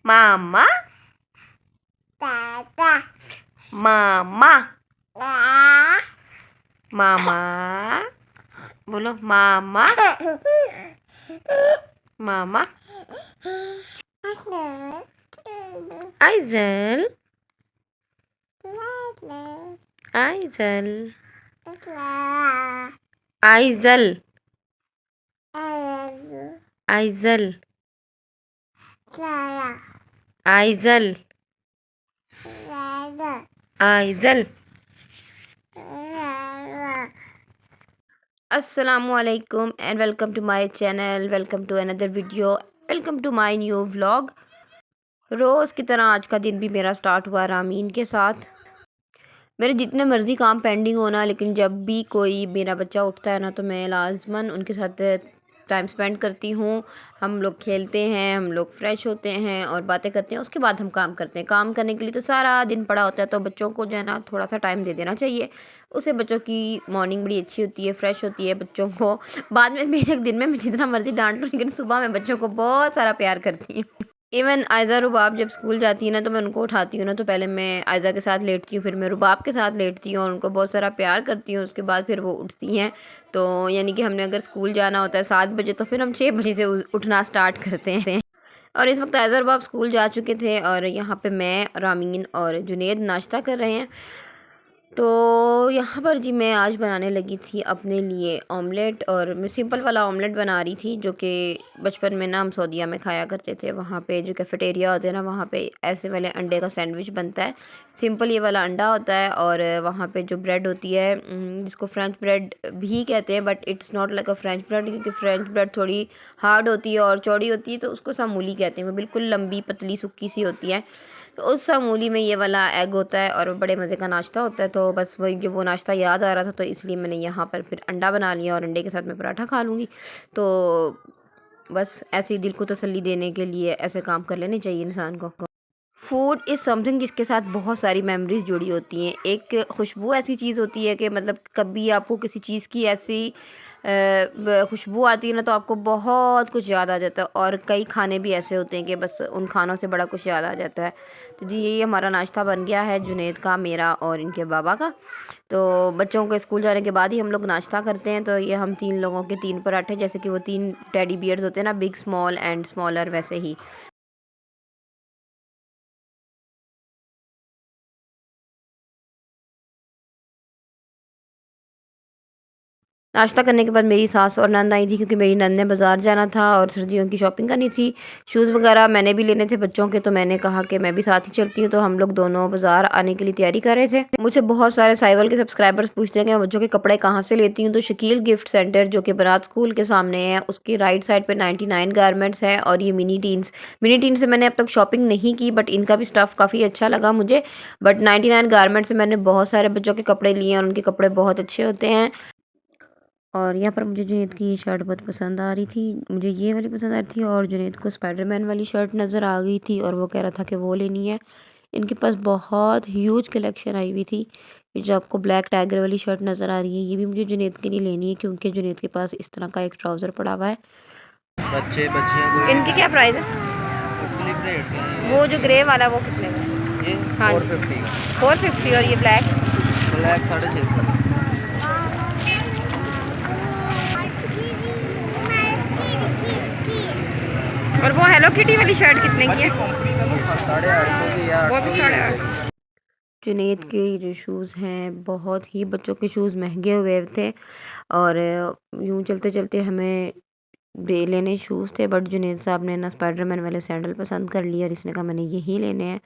मामा दादा मामा आ मामा बोलो मामा मामा आइजल आइजल आइजल आइजल आइजल आइजल। अस्सलामुअलैकुम and welcome to my channel, welcome to another video, welcome to my new vlog. रोज़ की तरह आज का दिन भी मेरा स्टार्ट हुआ रामीन के साथ। मेरे जितने मर्ज़ी काम पेंडिंग होना, लेकिन जब भी कोई मेरा बच्चा उठता है ना तो मैं लाजमन उनके साथ टाइम स्पेंड करती हूँ। हम लोग खेलते हैं, हम लोग फ्रेश होते हैं और बातें करते हैं, उसके बाद हम काम करते हैं। काम करने के लिए तो सारा दिन पड़ा होता है, तो बच्चों को जो है ना थोड़ा सा टाइम दे देना चाहिए। उससे बच्चों की मॉर्निंग बड़ी अच्छी होती है, फ्रेश होती है बच्चों को। बाद में बेशक दिन में मैं जितना मर्ज़ी डांट लूँ, लेकिन सुबह मैं बच्चों को बहुत सारा प्यार करती हूँ। इवन आयज़ा रुबाब जब स्कूल जाती है ना तो मैं उनको उठाती हूँ ना, तो पहले मैं आयज़ा के साथ लेटती हूँ, फिर मैं रुबाब के साथ लेटती हूँ और उनको बहुत सारा प्यार करती हूँ। उसके बाद फिर वो उठती हैं। तो यानी कि हमने अगर स्कूल जाना होता है 7 बजे, तो फिर हम 6 बजे से उठना स्टार्ट करते हैं। और इस वक्त आयज़ा रुबाब स्कूल जा चुके थे और यहाँ पे मैं, रामीन और जुनैद नाश्ता कर रहे हैं। तो यहाँ पर जी मैं आज बनाने लगी थी अपने लिए ऑमलेट, और मैं सिंपल वाला ऑमलेट बना रही थी, जो कि बचपन में ना हम सऊदीया में खाया करते थे। वहाँ पे जो कैफेटेरिया होते हैं ना, वहाँ पे ऐसे वाले अंडे का सैंडविच बनता है। सिंपल ये वाला अंडा होता है, और वहाँ पे जो ब्रेड होती है जिसको फ्रेंच ब्रेड भी कहते हैं, but it's not like a French bread, क्योंकि फ्रेंच ब्रेड थोड़ी हार्ड होती है और चौड़ी होती है, तो उसको सामूली कहते हैं। वो बिल्कुल लंबी पतली सुक्की सी होती है। तो उस सामूली में ये वाला एग होता है और बड़े मज़े का नाश्ता होता है। तो बस वही जो वो नाश्ता याद आ रहा था, तो इसलिए मैंने यहाँ पर फिर अंडा बना लिया, और अंडे के साथ मैं पराठा खा लूँगी। तो बस ऐसे ही दिल को तसल्ली देने के लिए ऐसे काम कर लेने चाहिए इंसान को। फूड इज़ समथिंग जिसके साथ बहुत सारी मेमोरीज़ जुड़ी होती हैं। एक खुशबू ऐसी चीज़ होती है कि मतलब कभी आपको किसी चीज़ की ऐसी खुशबू आती है ना, तो आपको बहुत कुछ याद आ जाता है। और कई खाने भी ऐसे होते हैं कि बस उन खानों से बड़ा कुछ याद आ जाता है। तो जी यही हमारा नाश्ता बन गया है, जुनैद का, मेरा और इनके बाबा का। तो बच्चों के स्कूल जाने के बाद ही हम लोग नाश्ता करते हैं। तो ये हम 3 लोगों के 3 पराठे, जैसे कि वो 3 टेडी बियर्स होते हैं ना, बिग स्मॉल एंड स्मॉलर, वैसे ही। नाश्ता करने के बाद मेरी सास और नंद आई थी, क्योंकि मेरी नंद ने बाज़ार जाना था और सर्दियों की शॉपिंग करनी थी। शूज़ वगैरह मैंने भी लेने थे बच्चों के, तो मैंने कहा कि मैं भी साथ ही चलती हूँ। तो हम लोग दोनों बाज़ार आने के लिए तैयारी कर रहे थे। मुझे बहुत सारे साइवल के सब्सक्राइबर्स पूछते हैं कि मैं बच्चों के कपड़े कहाँ से लेती हूँ। तो शकील गिफ्ट सेंटर, जो कि बनात स्कूल के सामने है, उसकी राइट साइड पर 99 गारमेंट्स है। और ये मिनी टीन्स से मैंने अब तक शॉपिंग नहीं की, बट इनका भी स्टफ़ काफ़ी अच्छा लगा मुझे। बट 99 गारमेंट्स से मैंने बहुत सारे बच्चों के कपड़े लिए, और उनके कपड़े बहुत अच्छे होते हैं। और यहाँ पर मुझे जुनैद की ये शर्ट बहुत पसंद आ रही थी, मुझे ये वाली पसंद आ रही थी, और जुनैद को स्पाइडरमैन वाली शर्ट नज़र आ गई थी और वो कह रहा था कि वो लेनी है। इनके पास बहुत ह्यूज कलेक्शन आई हुई थी। ये जो आपको ब्लैक टाइगर वाली शर्ट नज़र आ रही है, ये भी मुझे जुनैद के लिए लेनी है, क्योंकि जुनैद के पास इस तरह का एक ट्राउज़र पड़ा हुआ है। बच्चे बच्चियां कोई इनकी क्या प्राइस है? मुख्तलिफ रेट के हैं। वो जो ग्रे वाला वो कितने का? ये हाँ जी, 450, 450। और ये ब्लैक? ब्लैक 650। और वो हेलो किटी वाली शर्ट कितने की है? कंपनी का वो 850 की या वो 800 भी की साढ़े मिल आठ। जाएगी। जुनैद के जो शूज़ हैं, बहुत ही बच्चों के शूज़ महंगे हुए थे, और यूँ चलते चलते हमें लेने शूज़ थे, बट जुनैद साहब ने ना स्पाइडरमैन वाले सैंडल पसंद कर लिए, और इसने कहा मैंने यही लेने हैं।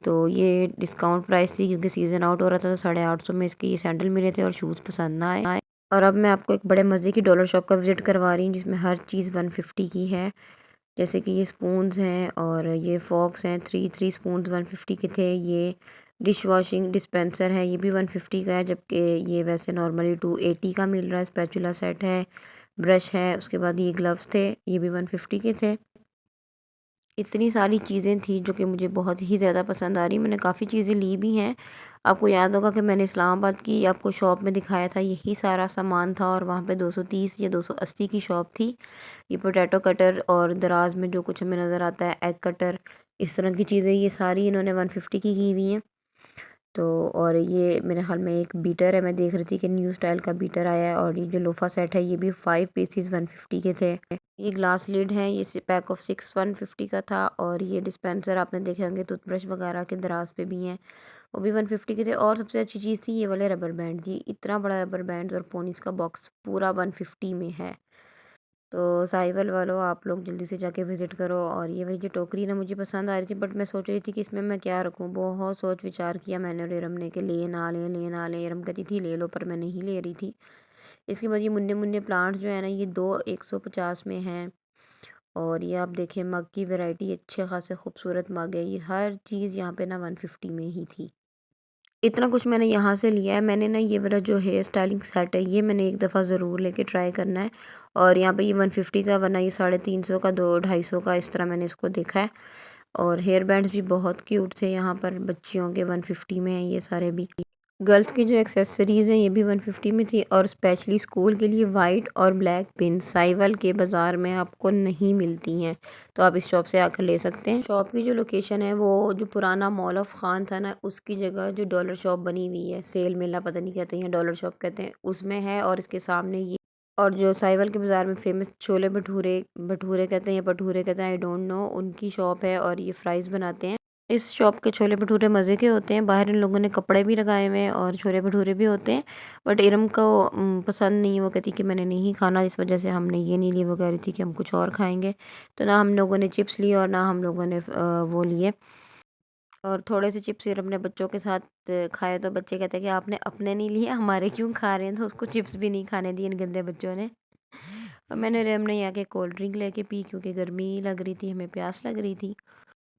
तो ये डिस्काउंट प्राइस थी, क्योंकि सीज़न आउट हो रहा था, तो 850 में इसके ये सैंडल मिले थे और शूज़ पसंद ना आए। और अब मैं आपको एक बड़े मज़े की डॉलर शॉप का विज़िट करवा रही हूँ, जिसमें हर चीज़ 150 की है। जैसे कि ये स्पून्स हैं और ये फॉक्स हैं, 3 स्पून्स 150 के थे। ये डिश वॉशिंग डिस्पेंसर है, ये भी 150 का है, जबकि ये वैसे नॉर्मली 280 का मिल रहा है। स्पैचुला सेट है, ब्रश है, उसके बाद ये ग्लव्स थे, ये भी 150 के थे। इतनी सारी चीज़ें थी जो कि मुझे बहुत ही ज़्यादा पसंद आ रही। मैंने काफ़ी चीज़ें ली भी हैं। आपको याद होगा कि मैंने इस्लामाबाद की आपको शॉप में दिखाया था, यही सारा सामान था, और वहाँ पे 230 या 280 की शॉप थी। ये पोटैटो कटर और दराज में जो कुछ हमें नज़र आता है, एग कटर, इस तरह की चीज़ें ये सारी इन्होंने 150 की हुई हैं। तो और ये मेरे ख्याल में एक बीटर है, मैं देख रही थी कि न्यू स्टाइल का बीटर आया है। और ये जो लोफा सेट है ये भी 5 पीसीस 150 के थे। ये ग्लास लिड हैं, ये पैक ऑफ 6 150 का था। और ये डिस्पेंसर आपने देखे होंगे टूथब्रश वगैरह के दराज पे भी हैं, वो भी 150 के थे। और सबसे अच्छी चीज़ थी ये वाले रबर बैंड जी, इतना बड़ा रबर बैंड और पोनीस का बॉक्स पूरा 150 में है। तो साहिवाल वालों आप लोग जल्दी से जाके विज़िट करो। और ये वाली जो टोकरी ना मुझे पसंद आ रही थी, बट मैं सोच रही थी कि इसमें मैं क्या रखूँ, बहुत सोच विचार किया मैंने और इरम ने कि ले ना लें ले ना लें। इरम कहती थी ले लो, पर मैं नहीं ले रही थी। इसके बाद ये मुन्ने मुन्ने प्लांट्स जो है ना, ये दो 150 में हैं। और ये आप देखें मग की वैरायटी, अच्छे खासे खूबसूरत मग है। ये हर चीज़ यहाँ पे ना 150 में ही थी। इतना कुछ मैंने यहाँ से लिया है। मैंने ना ये वाला जो हेयर स्टाइलिंग सेट है ये मैंने एक दफ़ा ज़रूर लेके ट्राई करना है। और यहाँ पे ये 150 का, वरना ये 350 का, 200-250 का, इस तरह मैंने इसको देखा है। और हेयर बैंड्स भी बहुत क्यूट थे यहाँ पर, बच्चियों के 150 में हैं ये सारे भी। गर्ल्स की जो एक्सेसरीज़ हैं ये भी 150 में थी। और स्पेशली स्कूल के लिए वाइट और ब्लैक पिन साइवल के बाज़ार में आपको नहीं मिलती हैं, तो आप इस शॉप से आकर ले सकते हैं। शॉप की जो लोकेशन है वो जो पुराना मॉल ऑफ खान था ना, उसकी जगह जो डॉलर शॉप बनी हुई है, सेल मेला पता नहीं कहते हैं, डॉलर शॉप कहते हैं, उसमें है। और इसके सामने ये, और जो साइवल के बाज़ार में फेमस छोले भटूरे, भटूरे कहते हैं या भटूरे कहते हैं, आई डोंट नो, उनकी शॉप है। और ये फ्राइज़ बनाते हैं। इस शॉप के छोले भटूरे मज़े के होते हैं। बाहर इन लोगों ने कपड़े भी लगाए हुए हैं और छोले भटूरे भी होते हैं। बट इरम को पसंद नहीं है, वो कहती कि मैंने नहीं खाना, इस वजह से हमने ये नहीं लिए। वो कह रही थी कि हम कुछ और खाएंगे। तो ना हम लोगों ने चिप्स लिए और ना हम लोगों ने वो लिए। और थोड़े से चिप्स इरम ने बच्चों के साथ खाए, तो बच्चे कहते हैं कि आपने अपने नहीं लिए, हमारे क्यों खा रहे हैं। तो उसको चिप्स भी नहीं खाने दिए इन गंदे बच्चों ने। और मैंने इरम ने यहाँ के कोल्ड ड्रिंक लेके पी, क्योंकि गर्मी लग रही थी, हमें प्यास लग रही थी।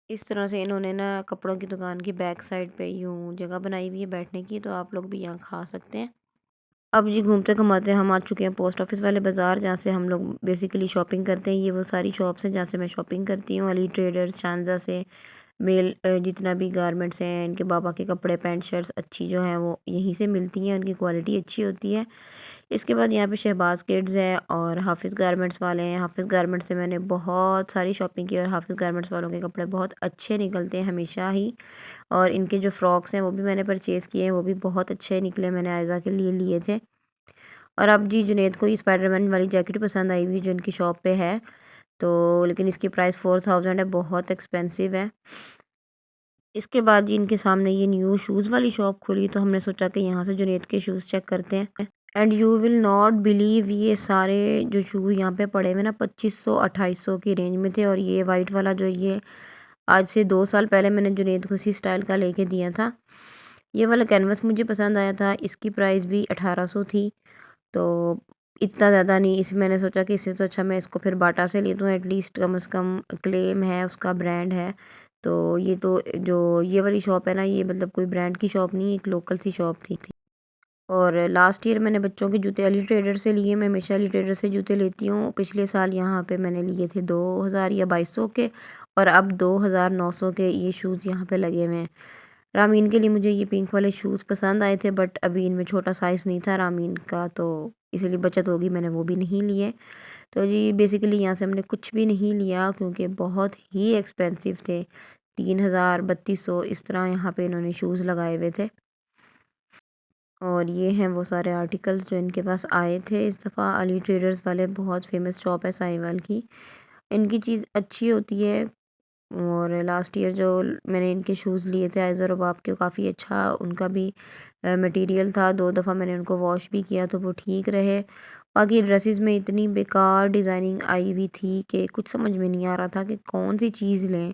इस तरह से इन्होंने ना कपड़ों की दुकान की बैक साइड पे यूँ जगह बनाई हुई है बैठने की, तो आप लोग भी यहाँ खा सकते हैं। अब जी घूमते घुमाते हम आ चुके हैं पोस्ट ऑफिस वाले बाज़ार, जहाँ से हम लोग बेसिकली शॉपिंग करते हैं। ये वो सारी शॉप्स हैं जहाँ से मैं शॉपिंग करती हूँ। अली ट्रेडर्स, शानजा से मेल जितना भी गारमेंट्स हैं, इनके बाबा के कपड़े, पैंट शर्ट्स अच्छी जो हैं वो यहीं से मिलती हैं, उनकी क्वालिटी अच्छी होती है। इसके बाद यहाँ पे शहबाज किड्स है और हाफिज़ गारमेंट्स वाले हैं। हाफिज़ गारमेंट्स से मैंने बहुत सारी शॉपिंग की और हाफिज़ गारमेंट्स वालों के कपड़े बहुत अच्छे निकलते हैं हमेशा ही। और इनके जो फ्रॉक्स हैं वो भी मैंने परचेज़ किए हैं, वो भी बहुत अच्छे निकले, मैंने आयज़ा के लिए लिए थे। और अब जी जुनैद को ये स्पाइडरमैन वाली जैकेट पसंद आई हुई जो इनकी शॉप पे है, तो लेकिन इसकी प्राइस 4000 है, बहुत एक्सपेंसिव है। इसके बाद जी इनके सामने ये न्यू शूज़ वाली शॉप खुली, तो हमने सोचा कि यहाँ से जुनैद के शूज़ चेक करते हैं। And you will not believe, ये सारे जो शूज़ यहाँ पे पड़े हुए ना 2500-2800 की रेंज में थे। और ये वाइट वाला जो, ये आज से 2 साल पहले मैंने जुनैद को इसी स्टाइल का लेके दिया था। ये वाला कैनवस मुझे पसंद आया था, इसकी प्राइस भी 1800 थी। तो इतना ज़्यादा नहीं, इस मैंने सोचा कि इससे तो अच्छा मैं इसको फिर बाटा से ले लूँ, एटलीस्ट कम से कम क्लेम है, उसका ब्रांड है। तो ये तो जो ये वाली शॉप है ना, ये मतलब कोई ब्रांड की शॉप नहीं, एक लोकल सी शॉप थी। और लास्ट ईयर मैंने बच्चों के जूते अली ट्रेडर से लिए, मैं हमेशा अली ट्रेडर से जूते लेती हूँ। पिछले साल यहाँ पे मैंने लिए थे 2000 या 2200 के, और अब 2900 के ये शूज़ यहाँ पे लगे हुए हैं। रामीन के लिए मुझे ये पिंक वाले शूज़ पसंद आए थे, बट अभी इनमें छोटा साइज़ नहीं था रामीन का, तो इसलिए बचत होगी, मैंने वो भी नहीं लिए। तो जी बेसिकली यहाँ से हमने कुछ भी नहीं लिया, क्योंकि बहुत ही एक्सपेंसिव थे। 3000 3200 इस तरह यहाँ पे इन्होंने शूज़ लगाए हुए थे। और ये हैं वो सारे आर्टिकल्स जो इनके पास आए थे इस दफ़ा। अली ट्रेडर्स वाले बहुत फेमस शॉप है साहिवाल की, इनकी चीज़ अच्छी होती है। और लास्ट ईयर जो मैंने इनके शूज़ लिए थे आइज़र रुबाब के, काफ़ी अच्छा उनका भी मटेरियल था। 2 दफ़ा मैंने उनको वॉश भी किया तो वो ठीक रहे। बाकी ड्रेसेस में इतनी बेकार डिज़ाइनिंग आई हुई थी कि कुछ समझ में नहीं आ रहा था कि कौन सी चीज़ लें।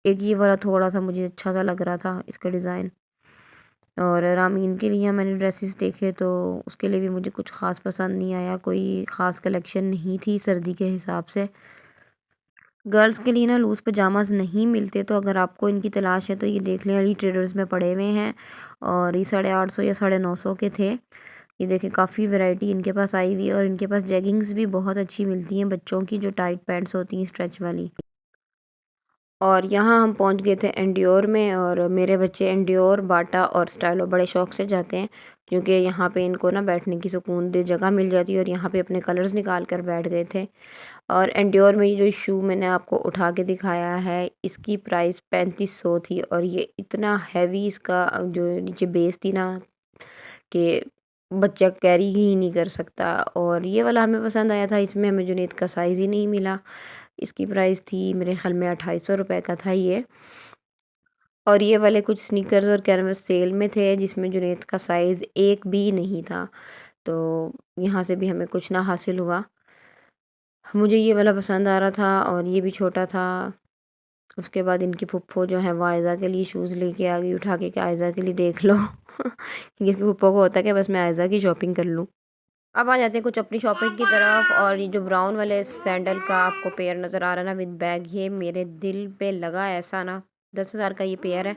एक ये वाला थोड़ा सा मुझे अच्छा सा लग रहा था इसका डिज़ाइन। और रामीन के लिए मैंने ड्रेसेस देखे, तो उसके लिए भी मुझे कुछ ख़ास पसंद नहीं आया, कोई ख़ास कलेक्शन नहीं थी सर्दी के हिसाब से। गर्ल्स के लिए ना लूज़ पजामाज नहीं मिलते, तो अगर आपको इनकी तलाश है तो ये देख लें, अली ट्रेडर्स में पड़े हुए हैं। और ये 850 या 950 के थे। ये देखें काफ़ी वैरायटी इनके पास आई हुई है। और इनके पास जेगिंग्स भी बहुत अच्छी मिलती हैं बच्चों की, जो टाइट पैंट्स होती हैं स्ट्रेच वाली। और यहाँ हम पहुँच गए थे एंडियोर में, और मेरे बच्चे एंडियोर, बाटा और स्टाइलो बड़े शौक़ से जाते हैं। क्योंकि यहाँ पे इनको ना बैठने की सुकून दे जगह मिल जाती है, और यहाँ पे अपने कलर्स निकाल कर बैठ गए थे। और एंड्योर में ये जो शू मैंने आपको उठा के दिखाया है, इसकी प्राइस 3500 थी, और ये इतना हैवी इसका जो नीचे बेस थी ना कि बच्चा कैरी ही नहीं कर सकता। और ये वाला हमें पसंद आया था, इसमें हमें जुनैद का साइज़ ही नहीं मिला। इसकी प्राइस थी मेरे ख्याल में 2800 रुपये का था ये। और ये वाले कुछ स्नीकर्स और कैनवस सेल में थे, जिसमें जुनैद का साइज़ एक भी नहीं था, तो यहाँ से भी हमें कुछ ना हासिल हुआ। मुझे ये वाला पसंद आ रहा था और ये भी छोटा था। उसके बाद इनकी फुप्पो जो है वो आयज़ा के लिए शूज़ लेके आ गई उठा के कि आयज़ा के लिए देख लो। क्योंकि इसकी फुप्पो को होता है कि बस मैं आयज़ा की शॉपिंग कर लूँ। अब आ जाते हैं कुछ अपनी शॉपिंग की तरफ। और ये जो ब्राउन वाले सैंडल का आपको पेयर नज़र आ रहा है ना विद बैग, ये मेरे दिल पे लगा ऐसा ना। 10,000 का ये पेयर है।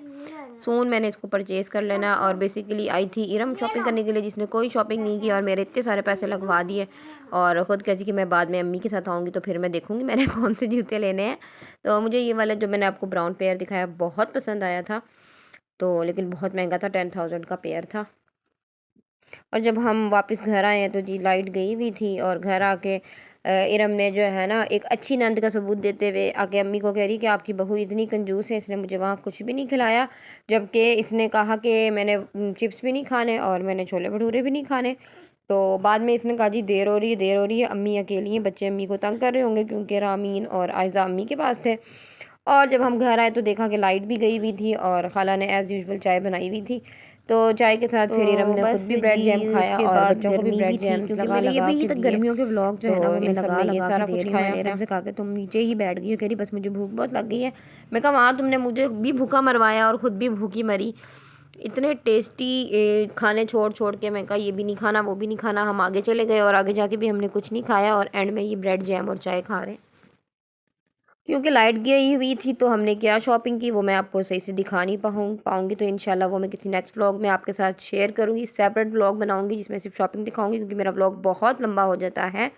सून मैंने इसको परचेज़ कर लेना। और बेसिकली आई थी इरम शॉपिंग करने के लिए, जिसने कोई शॉपिंग नहीं की और मेरे इतने सारे पैसे लगवा दिए। और ख़ुद कहती कि मैं बाद में अम्मी के साथ आऊँगी तो फिर मैं देखूँगी मैंने कौन से जूते लेने हैं। तो मुझे ये वाला जो मैंने आपको ब्राउन पेयर दिखाया बहुत पसंद आया था, तो लेकिन बहुत महंगा था, 10,000 का पेयर था। और जब हम वापस घर आए हैं तो जी लाइट गई हुई थी, और घर आके इरम ने जो है ना एक अच्छी नंद का सबूत देते हुए आके अम्मी को कह रही कि आपकी बहू इतनी कंजूस है, इसने मुझे वहाँ कुछ भी नहीं खिलाया, जबकि इसने कहा कि मैंने चिप्स भी नहीं खाने और मैंने छोले भटूरे भी नहीं खाने। तो बाद में इसने कहा जी देर हो रही है, देर हो रही है, अम्मी अकेली हैं, बच्चे अम्मी को तंग कर रहे होंगे, क्योंकि रामीन और आयज़ा अम्मी के पास थे। और जब हम घर आए तो देखा कि लाइट भी गई हुई थी और खाला ने एज़ यूजुअल चाय बनाई हुई थी। तो चाय के साथ फिर इरम ने खुद भी ब्रेड जैम खाया और बच्चों को भी ब्रेड जैम क्योंकि लगा मैंने ये लगा भी के तक दिए। गर्मियों के व्लॉग जो है ना तो वो मैं इन सब लगा ने ये लगा के सारा दे कुछ रही हूँ। खाया मैंने इरम अपना। से कहा कि तुम नीचे ही बैठ गई हो, कह रही बस मुझे भूख बहुत लग गई है। मैं कहा वहाँ तुमने मुझे भी भूखा मरवाया और ख़ुद भी भूखी मरी। इतने टेस्टी खाने छोड़ छोड़ के मैं कहा ये भी नहीं खाना वो भी नहीं खाना। हम आगे चले गए और आगे जाके भी हमने कुछ नहीं खाया, और एंड में ये ब्रेड जैम और चाय खा रहे हैं। क्योंकि लाइट गई हुई थी तो हमने क्या शॉपिंग की वो मैं आपको सही से दिखा नहीं पाऊँगी, तो इंशाल्लाह वो मैं किसी नेक्स्ट व्लॉग में आपके साथ शेयर करूँगी। सेपरेट व्लॉग बनाऊँगी जिसमें सिर्फ शॉपिंग दिखाऊँगी, क्योंकि मेरा व्लॉग बहुत लंबा हो जाता है।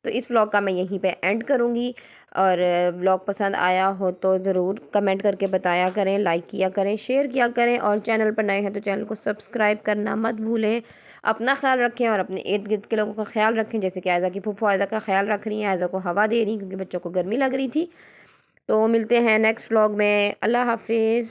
तो इस व्लॉग का मैं यहीं पे एंड करूँगी। और व्लॉग पसंद आया हो तो ज़रूर कमेंट करके बताया करें, लाइक किया करें, शेयर किया करें, और चैनल पर नए हैं तो चैनल को सब्सक्राइब करना मत भूलें। अपना ख्याल रखें और अपने इर्द गिर्द के लोगों का ख्याल रखें, जैसे कि आयज़ा की फूफो आयज़ा का ख्याल रख रही हैं, आयज़ा को हवा दे रही क्योंकि बच्चों को गर्मी लग रही थी। तो मिलते हैं नेक्स्ट व्लॉग में। अल्लाह हाफिज़।